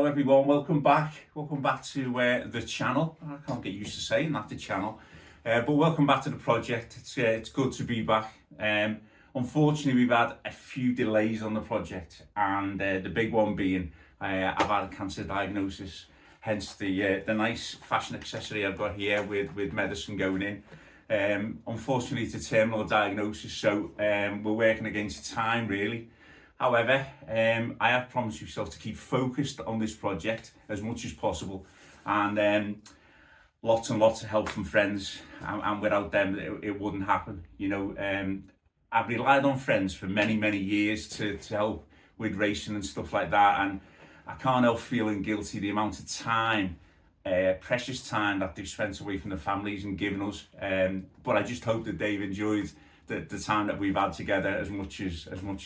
everyone, welcome back to the channel. I can't get used to saying that, the channel, but welcome back to the project. It's good to be back. Unfortunately, we've had a few delays on the project, and the big one being I've had a cancer diagnosis, hence the nice fashion accessory I've got here with medicine going in. Unfortunately, it's a terminal diagnosis, so we're working against time really. However, I have promised myself to keep focused on this project as much as possible, and lots and lots of help from friends, and without them it wouldn't happen. You know, I've relied on friends for many years to help with racing and stuff like that, and I can't help feeling guilty the amount of time, precious time that they've spent away from their families and given us. But I just hope that they've enjoyed the time that we've had together as much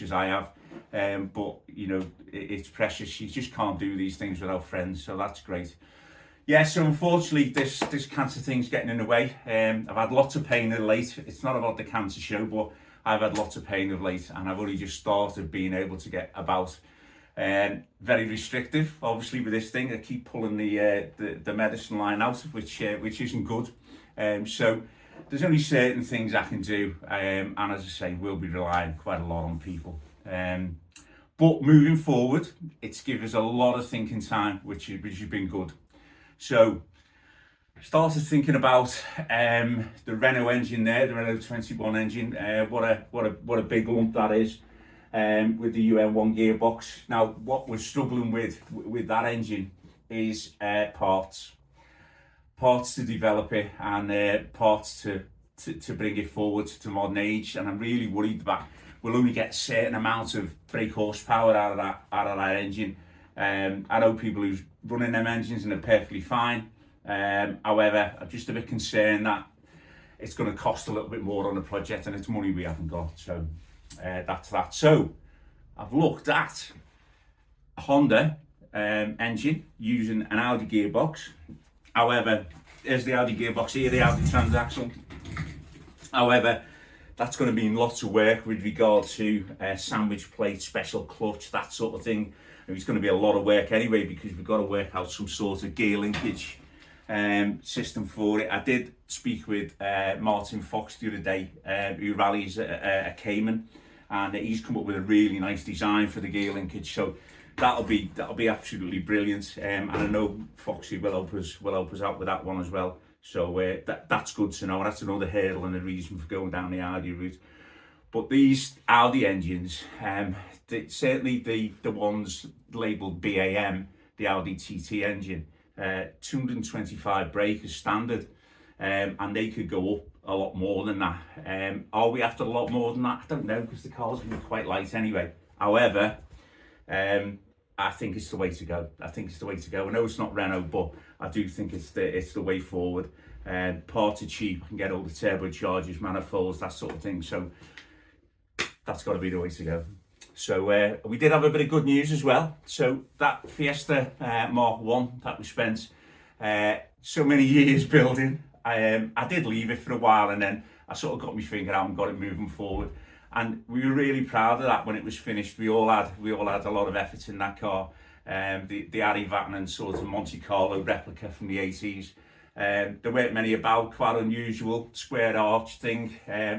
as I have. But you know, it's precious. You just can't do these things without friends, so that's great. Yeah, so unfortunately this cancer thing's getting in the way. I've had lots of pain of late. It's not about the cancer show, but I've had lots of pain of late, and I've only just started being able to get about. Very restrictive, obviously, with this thing. I keep pulling the medicine line out, which isn't good. So there's only certain things I can do, and as I say, we'll be relying quite a lot on people. But moving forward, it's given us a lot of thinking time, which has been good. So I started thinking about the Renault engine there, the Renault 21 engine. What a big lump that is. With the UN1 gearbox. Now, what we're struggling with that engine is parts to develop it, and parts to bring it forward to modern age. And I'm really worried that we'll only get a certain amount of brake horsepower out of that engine. I know people who's running them engines and they're perfectly fine. However, I'm just a bit concerned that it's going to cost a little bit more on the project, and it's money we haven't got. So that's that. So I've looked at a Honda engine using an Audi gearbox. However, there's the Audi gearbox here, the Audi transaxle. However, that's going to mean lots of work with regard to sandwich plate, special clutch, that sort of thing. And it's going to be a lot of work anyway, because we've got to work out some sort of gear linkage system for it. I did speak with Martin Fox the other day, who rallies a Cayman, and he's come up with a really nice design for the gear linkage. So that'll be absolutely brilliant. And I know Foxy will help us out with that one as well. So that's good to know. That's another hurdle and a reason for going down the Audi route. But these Audi engines, certainly the ones labelled BAM, the Audi TT engine, 225 brake is standard, and they could go up a lot more than that. Are we after a lot more than that? I don't know, because the car's going to be quite light anyway. However, I think it's the way to go. I know it's not Renault, but I do think it's the way forward. Parts are cheap. I can get all the turbochargers, manifolds, that sort of thing. So that's got to be the way to go. So we did have a bit of good news as well. So that Fiesta Mark 1 that we spent so many years building, I did leave it for a while, and then I sort of got my finger out and got it moving forward. And we were really proud of that when it was finished. We all had a lot of effort in that car. The Harry Vatanen sort of Monte Carlo replica from the 80s. There weren't many about, quite unusual, square arch thing.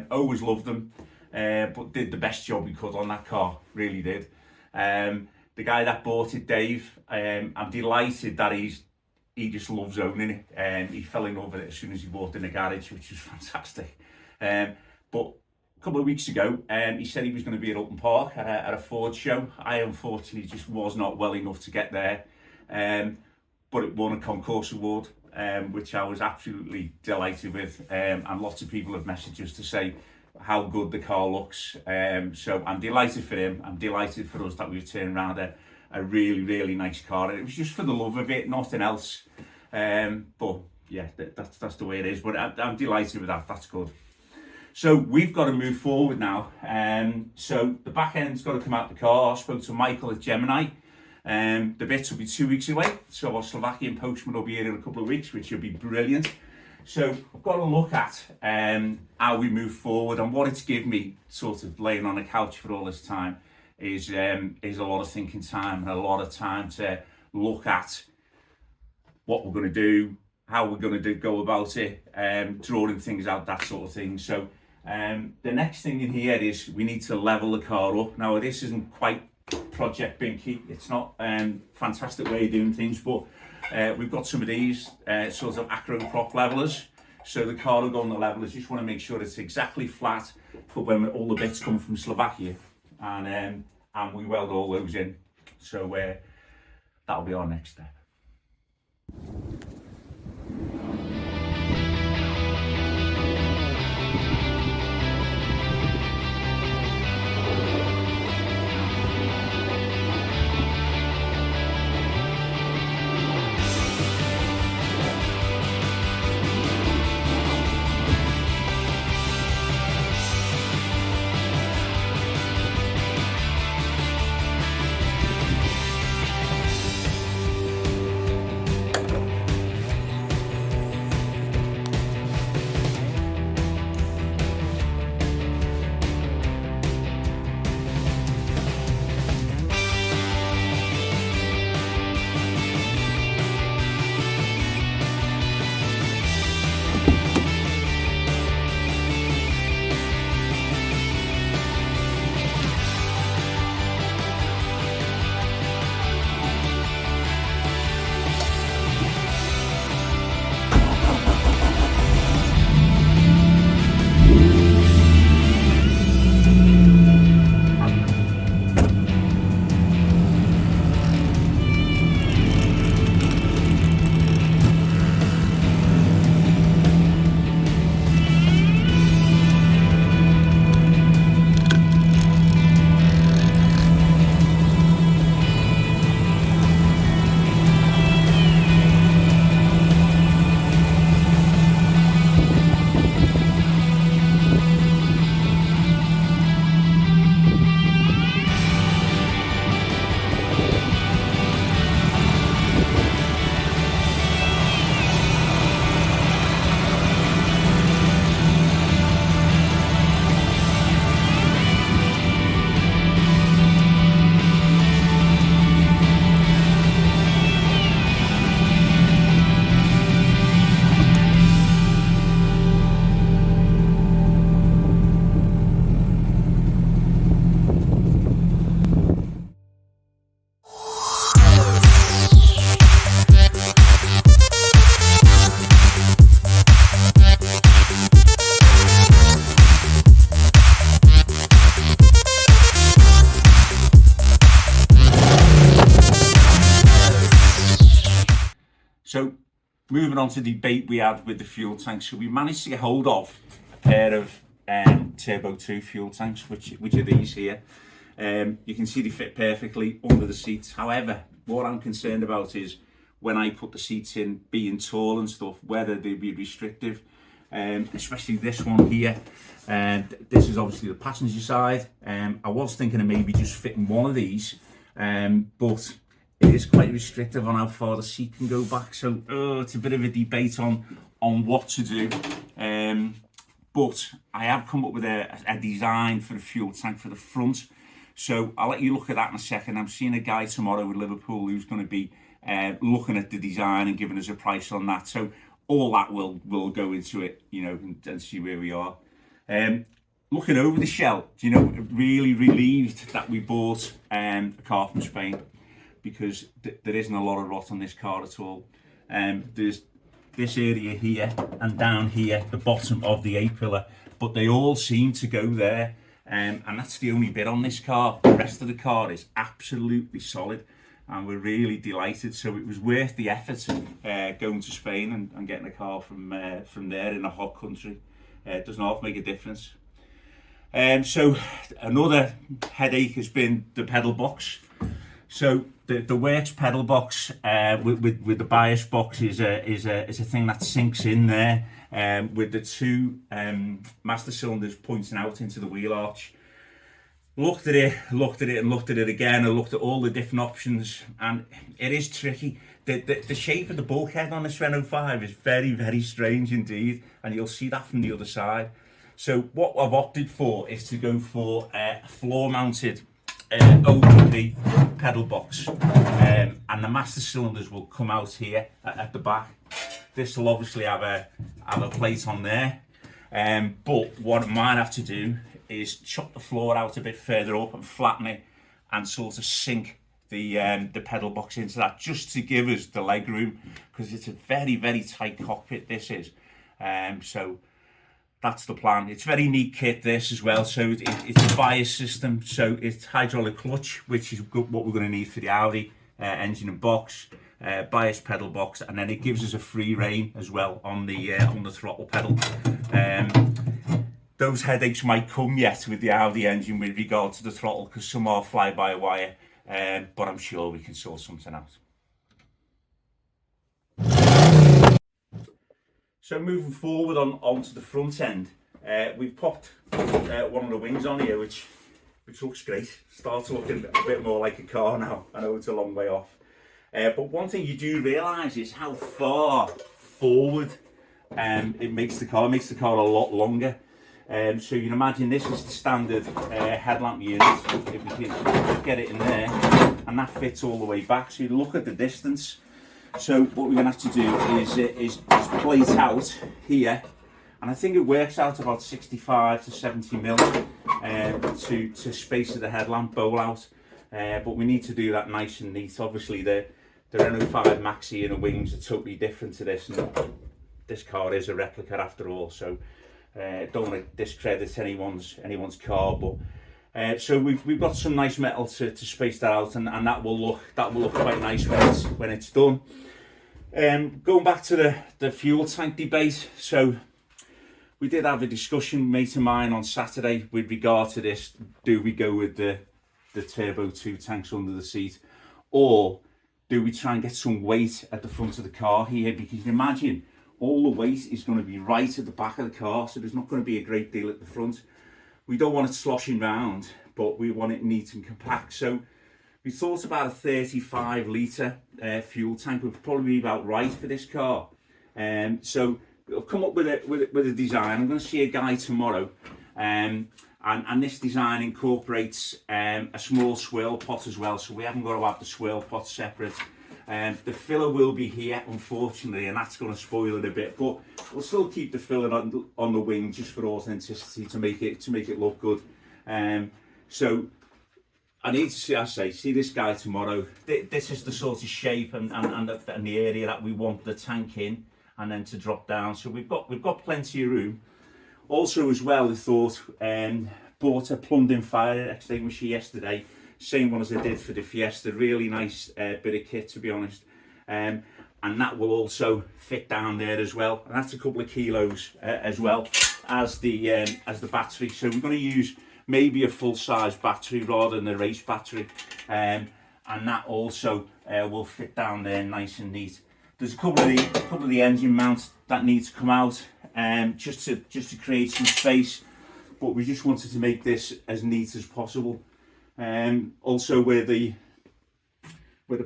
Always loved them, but did the best job we could on that car, really did. The guy that bought it, Dave, I'm delighted that he just loves owning it. He fell in love with it as soon as he walked in the garage, which was fantastic. But a couple of weeks ago, he said he was going to be at Upton Park at a Ford show. I unfortunately just was not well enough to get there, but it won a concourse award, which I was absolutely delighted with, and lots of people have messaged us to say how good the car looks. So I'm delighted for him. I'm delighted for us that we've turned around a really nice car. And it was just for the love of it, nothing else. But yeah, that's the way it is. But I'm delighted with that. That's good. So we've got to move forward now. So the back end's got to come out the car. I spoke to Michael at Gemini. The bits will be 2 weeks away. So our Slovakian postman will be here in a couple of weeks, which will be brilliant. So I've got to look at how we move forward, and what it's given me, sort of laying on a couch for all this time, is a lot of thinking time and a lot of time to look at what we're going to do, how we're going to go about it, drawing things out, that sort of thing. So the next thing in here is we need to level the car up. Now this isn't quite Project Binky, it's not fantastic way of doing things, but we've got some of these sort of acro prop levelers. So the car will go on the levelers. Just want to make sure it's exactly flat for when all the bits come from Slovakia, and we weld all those in. So that'll be our next step. So moving on to the debate we had with the fuel tanks. So we managed to get hold of a pair of Turbo 2 fuel tanks, which are these here. You can see they fit perfectly under the seats. However, what I'm concerned about is when I put the seats in, being tall and stuff, whether they'd be restrictive, especially this one here. This is obviously the passenger side. I was thinking of maybe just fitting one of these, but it is quite restrictive on how far the seat can go back. So it's a bit of a debate on what to do. But I have come up with a design for the fuel tank for the front. So I'll let you look at that in a second. I'm seeing a guy tomorrow with Liverpool who's going to be looking at the design and giving us a price on that. So all that will go into it, you know, and see where we are. Looking over the shell, you know, really relieved that we bought a car from Spain, because there isn't a lot of rot on this car at all. There's this area here and down here, the bottom of the A-pillar, but they all seem to go there. And that's the only bit on this car. The rest of the car is absolutely solid, and we're really delighted. So it was worth the effort going to Spain and getting a car from there in a hot country. It doesn't half make a difference. So another headache has been the pedal box. So the Works pedal box with the bias box is a thing that sinks in there with the two master cylinders pointing out into the wheel arch. Looked at it again. I looked at all the different options, and it is tricky. The shape of the bulkhead on this Renault 5 is very, very strange indeed, and you'll see that from the other side. So what I've opted for is to go for a floor-mounted OPP pedal box, and the master cylinders will come out here at the back. This will obviously have a plate on there, but what I might have to do is chop the floor out a bit further up and flatten it and sort of sink the pedal box into that, just to give us the leg room, because it's a very, very tight cockpit this is. So that's the plan. It's very neat kit this as well. So it's a bias system, so it's hydraulic clutch, which is what we're going to need for the Audi engine and box, bias pedal box, and then it gives us a free rein as well on the throttle pedal. Those headaches might come yet with the Audi engine with regard to the throttle, because some are fly-by-wire, but I'm sure we can sort something out. So moving forward onto the front end, we've popped one of the wings on here, which looks great. Starts looking a bit more like a car now. I know it's a long way off. But one thing you do realise is how far forward it makes the car. It makes the car a lot longer. So you can imagine this is the standard headlamp unit, if we can get it in there, and that fits all the way back. So you look at the distance. So what we're going to have to do is plate out here, and I think it works out about 65 to 70 mil to space of the headlamp bowl out. But we need to do that nice and neat. Obviously the Renault 5 Maxi and the wings are totally different to this, and this car is a replica after all. So don't want to discredit anyone's car, but so we've got some nice metal to space that out, and that will look quite nice when it's done. Going back to the fuel tank debate, so we did have a discussion, mate of mine, on Saturday with regard to this. Do we go with the Turbo 2 tanks under the seat, or do we try and get some weight at the front of the car here? Because you can imagine all the weight is going to be right at the back of the car, so there's not going to be a great deal at the front. We don't want it sloshing round, but we want it neat and compact. So we thought about a 35 litre fuel tank would probably be about right for this car. So I've come up with a design. I'm going to see a guy tomorrow, and this design incorporates a small swirl pot as well, so we haven't got to have the swirl pot separate. The filler will be here, unfortunately, and that's going to spoil it a bit, but we'll still keep the filler on the wing just for authenticity, to make it look good. So I need to see this guy tomorrow. This is the sort of shape and the area that we want the tank in, and then to drop down. So we've got plenty of room. Also as well, I thought, bought a plumbed in fire extinguisher yesterday, same one as I did for the Fiesta. Really nice bit of kit, to be honest. And that will also fit down there as well. And that's a couple of kilos as well as the battery. So we're going to use maybe a full-size battery rather than a race battery, and that also will fit down there nice and neat. There's a couple of the engine mounts that need to come out, just to create some space, but we just wanted to make this as neat as possible. Also where the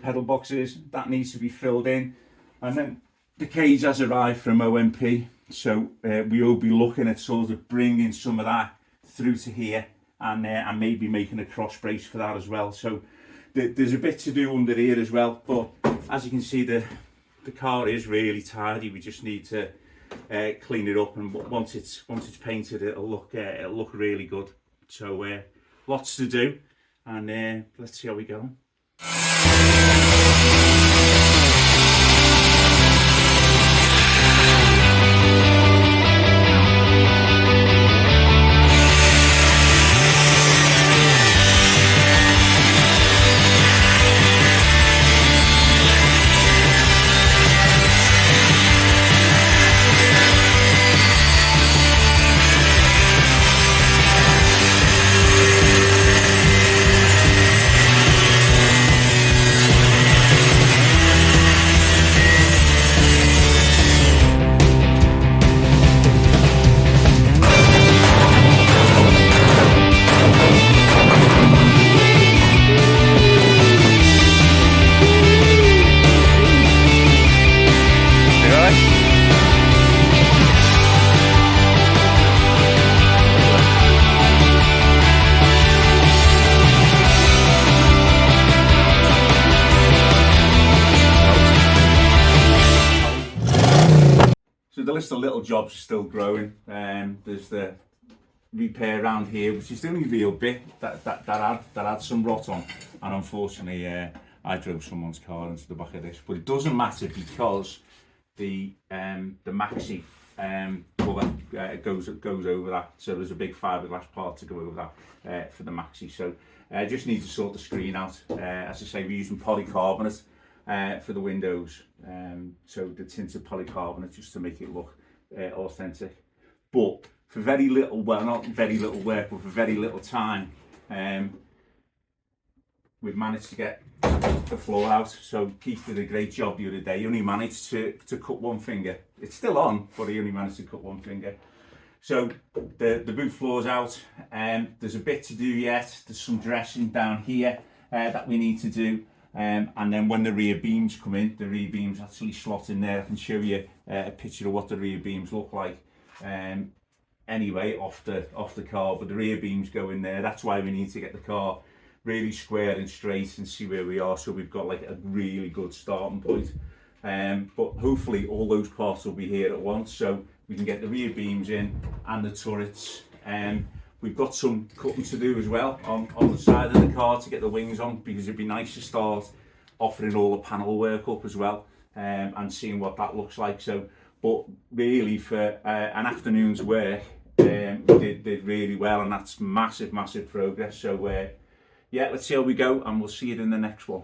pedal box is, that needs to be filled in, and then the cage has arrived from OMP, so we will be looking at sort of bringing some of that through to here, and maybe making a cross brace for that as well. So there's a bit to do under here as well, but as you can see, the car is really tidy. We just need to clean it up, and once it's painted, it'll look really good. So lots to do, and let's see how we go. the list of little jobs is still growing. There's the repair around here, which is the only real bit that had some rot on, and unfortunately I drove someone's car into the back of this, but it doesn't matter because the Maxi cover goes over that, so there's a big fiberglass part to go over that for the Maxi. So I just need to sort the screen out. As I say, we're using polycarbonate for the windows, so the tinted polycarbonate just to make it look authentic. But for very little, well, not very little work, but for very little time, we've managed to get the floor out. So Keith did a great job the other day. He only managed to cut one finger. It's still on, but he only managed to cut one finger. So the boot floor's out, and there's a bit to do yet. There's some dressing down here that we need to do. And then when the rear beams come in, the rear beams actually slot in there. I can show you a picture of what the rear beams look like. Anyway, off the car, but the rear beams go in there. That's why we need to get the car really square and straight and see where we are, so we've got like a really good starting point. But hopefully all those parts will be here at once, so we can get the rear beams in and the turrets. We've got some cutting to do as well on the side of the car to get the wings on, because it'd be nice to start offering all the panel work up as well, and seeing what that looks like. So, but really for an afternoon's work, we did really well, and that's massive progress. So yeah, let's see how we go, and we'll see you in the next one.